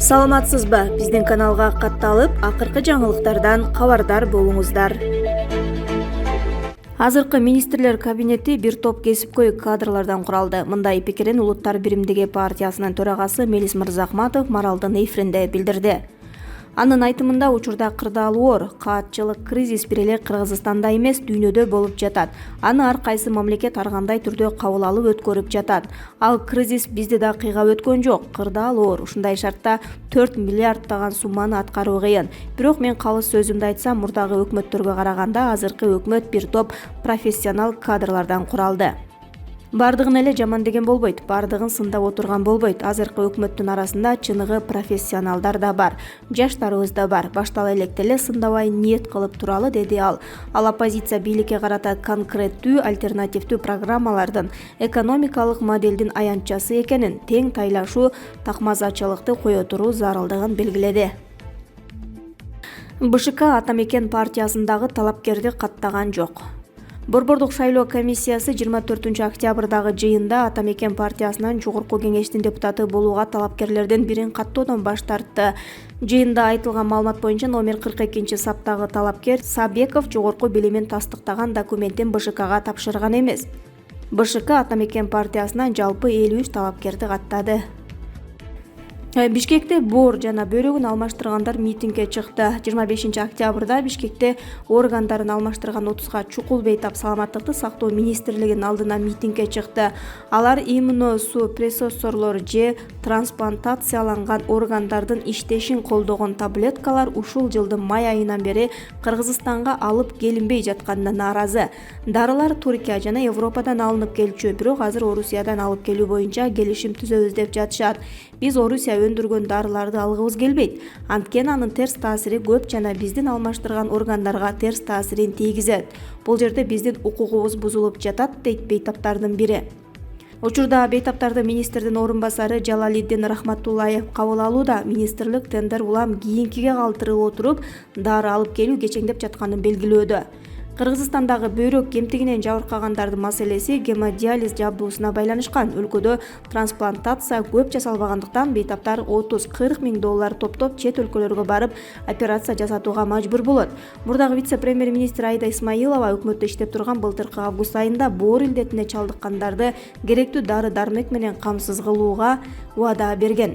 Саламатсызбы? Биздин каналга катталып, акыркы жаңылыктардан кабардар болуңуздар. Азыркы министрлер кабинети бир топ кесипкөй кадрлардан куралды. Мындай пикирин Улуттар биримдиги партиясынын төрагасы Мелис Мырзахматов Маралдын эфиринде билдирди. Анын айтымында учурда кырдаалуу оор, каатчылык кризис бир эле Кыргызстанда эмес, дүйнөдө болуп жатат. Аны ар кайсы мамлекет ар кандай түрдө кабыл алып өткөрүп жатат. Ал кризис бизди да кыйгап өткөн жок, кырдаалуу оор. Ушундай шартта 4 миллиардтаган сумманы аткаруу кыйын. Бирок мен калыс сөзүмдү айтсам, мурдагы өкмөттөргө караганда азыркы өкмөт бир топ профессионал кадрлардан куралды. Бардыгын эле жаман деген болбойт, бардыгын сындап отурган болбойт. Азыркы өкмөттүн арасында чыныгы профессионалдар да бар, жаштарыбыз да бар. Баштала электе эле сындабай ниет кылып туралы, деди ал. Ал оппозиция бийликке карата конкреттүү, альтернативдүү программалардын, экономикалык моделдин аянтчасы экенин, тең тайлашуу, такмазачылыкты кое туруу зарылдыгын белгиледи. БШК Ата Мекен партиясындагы талапкерди каттаган жок. Борбордук шайлоо комиссиясы 24 октябрдагы жыйында Ата Мекен партиясынан жогорку кеңештин депутаты болууга талапкерлерден бирин каттоодон баш тартты. Жыйында айтылган маалымат боюнча номер 42 саптагы талапкер Сабеков жогорку билимин тастыктаган документин БШКга тапшырган эмес. БШК Ата Мекен партиясынан жалпы 53 талапкерди каттады. Бишкекте боор жана бөйрөгүн алмаштыргандар митингге чыкты. 25 октябрда Бишкекте органдарын алмаштырган 30га чукул бейтап саламаттыкты сактоо министрлигинин алдына митингге чыкты. Алар иммуносупрессорлор же трансплантацияланган органдардын иштешин колдогон таблеткалар ушул жылдын май айынан бери Кыргызстанга алып келинбей жатканына нааразы. Дарылар Туркия жана Европадан алынып келчү, бирок азыр Орусиядан алып келүү боюнча келишим түзөбүз деп жатышат. Биз Орусия өндүргөн дарыларды алгыбыз келбейт. Анткени анын терс таасири көп жана биздин алмаштырган органдарга терс таасирин тийгизет. Бул жерде биздин укугубуз бузулуп жатат, дейт бейтаптардын бири. Учурда бейтаптарды министрдин орун-басары Жалалиддин Рахматуллаев кабыл алууда. Министрлик тендер улам кийинкиге калтырып отуруп, дары алып келүү кечеңдеп жатканын белгилөөдө. Кыргызстандагы бөйрөк кемтигинен жабыркагандардын маселеси гемодиализ жабдуусуна байланышкан. Өлкөдө трансплантация көп жасалбагандыктан бейтаптар 30-40 миң доллар топтоп чет өлкөлөргө барып операция жасатууга мажбур болот. Мурдагы вице-премьер-министр Айда Исмаилова өкмөттө иштеп турган былтыркы август айында боор илдетине чалдыккандарды керектүү дары-дармек менен камсыз кылууга убада берген.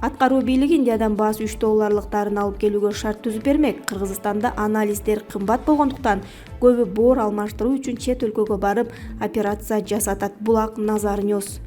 Аткаруу бийлиги Индиядан баасы $3 дарын алып келүүгө шарт түзүп бермек. Кыргызстанда анализдер кымбат болгондуктан көбү боор алмаштыруу үчүн чет өлкөгө барып операция жасатат. Булак Назар Ньюс.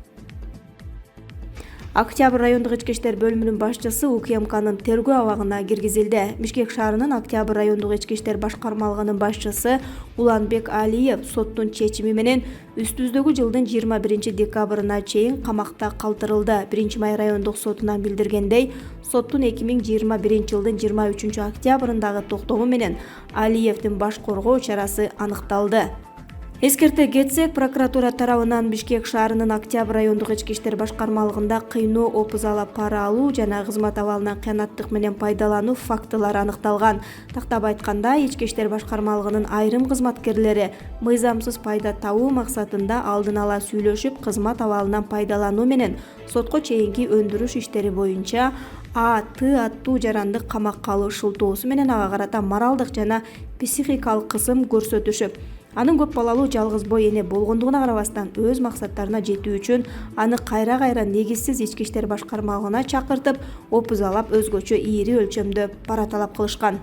Октябрь райондук ички иштер бөлүмүнүн башчысы УКМКнын тергөө абагына киргизилди. Бишкек шаарынын Октябрь райондук ички иштер башкармалыгынын башчысы Уланбек Алиев соттун чечими менен үстүбүздөгү жылдын 21 декабрына чейин камакта калтырылды. 1-Май райондук сотунан билдиргендей, соттун 2021 жылдын 23 октябрындагы токтому менен Алиевдин баш коргоо чарасы аныкталды. Эскерте кетсек, прокуратура тарабынан Бишкек шаарынын Октябрь райондук ички иштер башкармалыгында кыйноо, опузала пара алуу жана кызмат абалынан кыянаттык менен пайдалануу фактылары аныкталган. Тактап айтканда, ички иштер башкармалыгынын айрым кызматкерлери мыйзамсыз пайда табуу максатында алдын ала сүйлөшүп, кызмат абалынан пайдалануу менен сотко чейинки өндүрүш иштери боюнча А.Т. аттуу жарандык камакка алуу шылтоосу менен ага карата моралдык жана психикалык кысым көрсөтүшүп, анын көп балалуу жалгыз бой эне болгондугуна карабастан өз максаттарына жетүү үчүн аны кайра негизсиз ички иштер башкармалыгына чакыртып, опузалап, өзгөчө ири өлчөмдө пара талап кылышкан.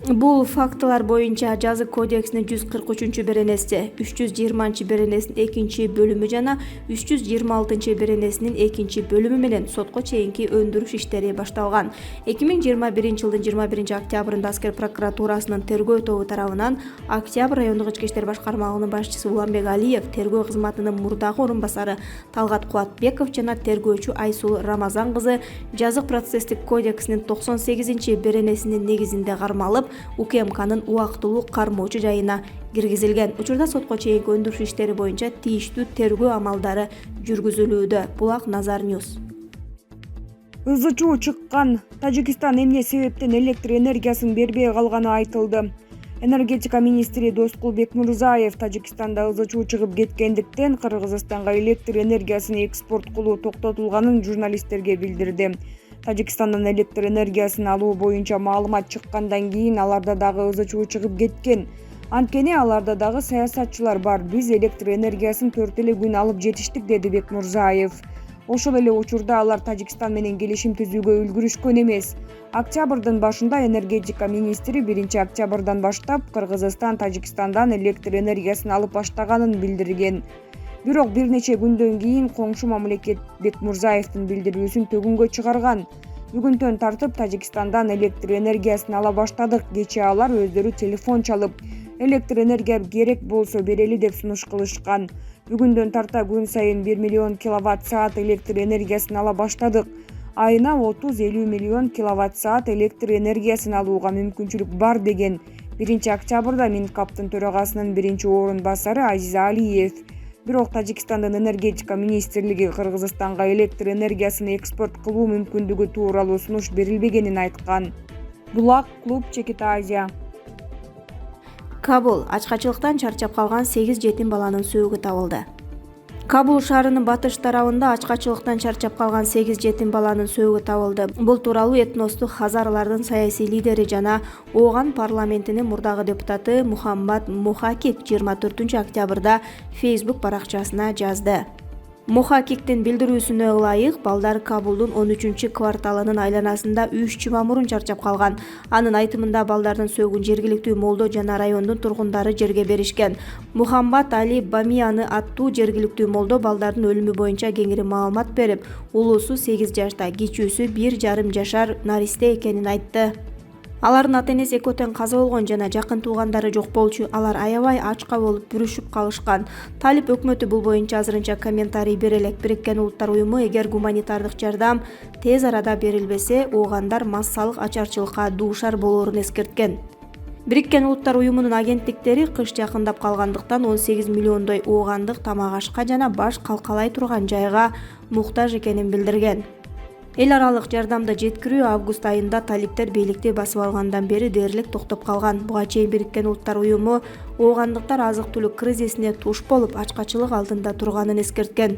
Бул фактылар боюнча Жазык кодексинин 143-беренеси, 320-беренесинин 2-бөлүмү жана 326-беренесинин 2-бөлүмү менен сотко чейинки өндүрүш иштери башталган. 2021 жылдын 21 октябрында Аскер прокуратурасынын тергөө тобу тарабынан Октябрь райондук ички иштер башкармалыгынын башчысы Уланбек Алиев, тергөө кызматынын мурдагы орун-басары Талгат Кубатбеков жана тергөөчү Айсул Рамазан кызы Жазык процесстик кодексинин 98-беренесинин негизинде кармалып, УКМКнын убактылуу кармоочу жайына киргизилген. Учурда сотко чейинки өндүрүш иштери боюнча тийиштүү тергөө амалдары жүргүзүлүүдө. Булак Назар Ньюс. ызы-чуу чыккан. Тажикстан эмне себептен электр энергиясын бербей калганы айтылды. Энергетика министри Доскул Бекмурзаев Тажикстанда ызы-чуу чыгып кеткендиктен Кыргызстанга электр энергиясын экспорт кылуу токтотулганын журналисттерге билдирди. Тажикстандан электр энергиясын алуу боюнча маалымат чыккандан кийин аларда дагы ызы чуу чыгып кеткен. Анткени аларда дагы саясатчылар бар. Биз электр энергиясын 4 эле күн алып жетиштик, деди Бекмурзаев. Ошол эле учурда алар Тажикстан менен келишим түзүүгө үлгүрүшкөн эмес. Октябрдын башында энергетика министри 1-октябрдан баштап Кыргызстан Тажикстандан электр энергиясын алып баштаганын билдирген. Бирок бир нече күндөн кийин коңшу мамлекет Бекмурзаевдин билдирүүсүн төгүнгө чыгарган. Бүгүнтөн тартып Тажикстандан электр энергиясын ала баштадык. Кечээ алар өздөрү телефон чалып, электр энергия керек болсо берели деп сунуш кылышкан. Бүгүндөн тарта күн сайын 1 миллион киловатт-саат электр энергиясын ала баштадык. Айына 30-50 миллион киловатт-саат электр энергиясын алууга мүмкүнчүлүк бар, деген 1-октябрда Минкаптын төрагасынын биринчи орун басары Азиз Алиев. Бирок Тажикстандын энергетика министрлиги Кыргызстанга электр энергиясын экспорт кылуу мүмкүндүгү тууралуу сунуш берилбегенин айткан. Булак, клуб, Чекит Азия. Кабул ачкачылыктан чарчап калган 8 жетим баланын сөөгү табылды. Кабул шаарынын батыш тарабында ачкачылыктан чарчап калган 8 жетим баланын сөөгү табылды. Бул тууралуу этностук хазарлардын саясий лидери жана Ооган парламентинин мурдагы депутаты Мухаммад Мухакик 24-октябрда Facebook баракчасына жазды. Мухакиктин билдирүүсүнө ылайык, балдар Кабулдун 13-кварталынын айланасында 3 жума мурун чарчап калган. Анын айтымында балдардын сөөгүн жергиликтүү молдо жана райондун тургундары жерге беришкен. Мухаммад Али Бамияны аттуу жергиликтүү молдо балдардын өлүмү боюнча кеңири маалымат берип, улуусу 8 жашта, кичүүсү 1,5 жашар наристе экенин айтты. Алардын ата-энеси экөө тең каза болгон жана жакын туугандары жок болчу. Алар аябай ачка болуп бүрүшүп калышкан. Талип өкмөтү бул боюнча азырынча комментарий бере элек. Бириккен Улуттар уюму эгер гуманитардык жардам тез арада берилбесе, оогандар массалык ачарчылыкка дуушар болоорун эскерткен. Бириккен Улуттар уюмунун агенттиктери кыш жакындап калгандыктан 18 миллиондой оогандык тамак-ашка жана баш калкалай турган жайга муктаж экенин билдирген. Эл аралык жардамды жеткирүү август айында талиптер бийликти басып алгандан бери дээрлик токтоп калган. Буга чейин Бириккен Улуттар уюму оогандыктар азык-түлүк кризисине туш болуп, ачкачылык алдында турганын эскерткен.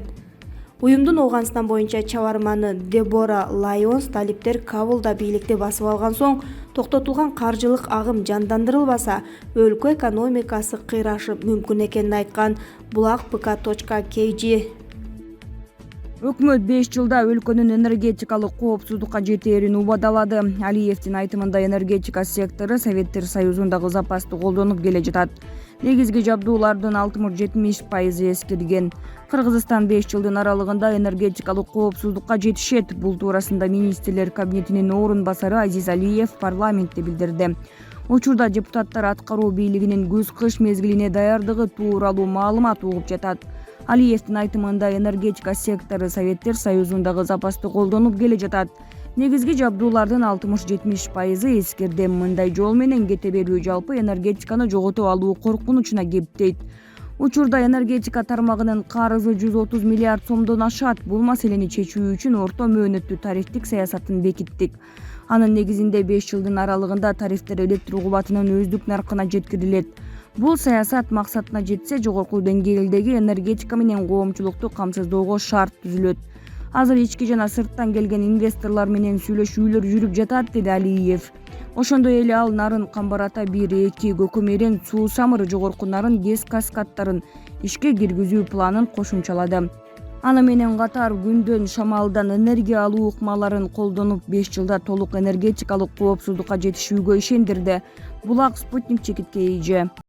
Уюмдун Ооганстан боюнча чабарманы Дебора Лайонс талиптер Кабулда бийликти басып алган соң токтотулган каржылык агым жандандырылбаса, өлкө экономикасы кыйрашып мүмкүн экенин айткан. Булак pk.kg. Өкмөт 5 жылда өлкөнүн энергетикалык коопсуздукка жетээрин убадалады. Алиевдин айтымында энергетика сектору Советтер Союзундагы запасты колдонуп келе жатат. Негизги жабдуулардын 60-70% эскирген. Кыргызстан 5 жылдын аралыгында энергетикалык коопсуздукка жетишет. Бул туурасында министрлер кабинетинин орун басары Азиз Алиев парламентте билдирди. Учурда депутаттар аткаруу бийлигинин күз-кыш мезгилине даярдыгы тууралуу маалымат угуп жатат. Алиевдин айтымында энергетика сектору Советтер Союзундагы запасты колдонуп келе жатат. Негизги жабдуулардын 60-70% эскирди. Мындай жол менен кете берүү жалпы энергетиканы жоготуп алуу коркунучуна кептейт. Учурда энергетика тармагынын карызы 130 миллиард сомдон ашат. Бул маселени чечүү үчүн орто мөөнөттүү тарифтик саясатын бекиттик. Анын негизинде 5 жылдын аралыгында тарифтер электр кубатынын өздүк наркына жеткирилет. Бул саясат максатына жетсе, жогорку деңгээлдеги энергетика менен коомчулукту камсыздоого шарт түзүлөт. Азыр ички жана сырттан келген инвесторлор менен сүйлөшүүлөр жүрүп жатат, деди Алиев. Ошондой эле ал нарын Камбар-Ата 1-2, Көкөмерен, Суу Самыр жогорку нарын ГЭС каскадтарын ишке киргизүү планын кошумчалады. Аны менен катар күндөн, шамалдан энергия алуу ыкмаларын колдонуп 5 жылда толук энергетикалык коопсуздукка жетишүүгө ишендирди. Булак, Спутник, Чекит КG.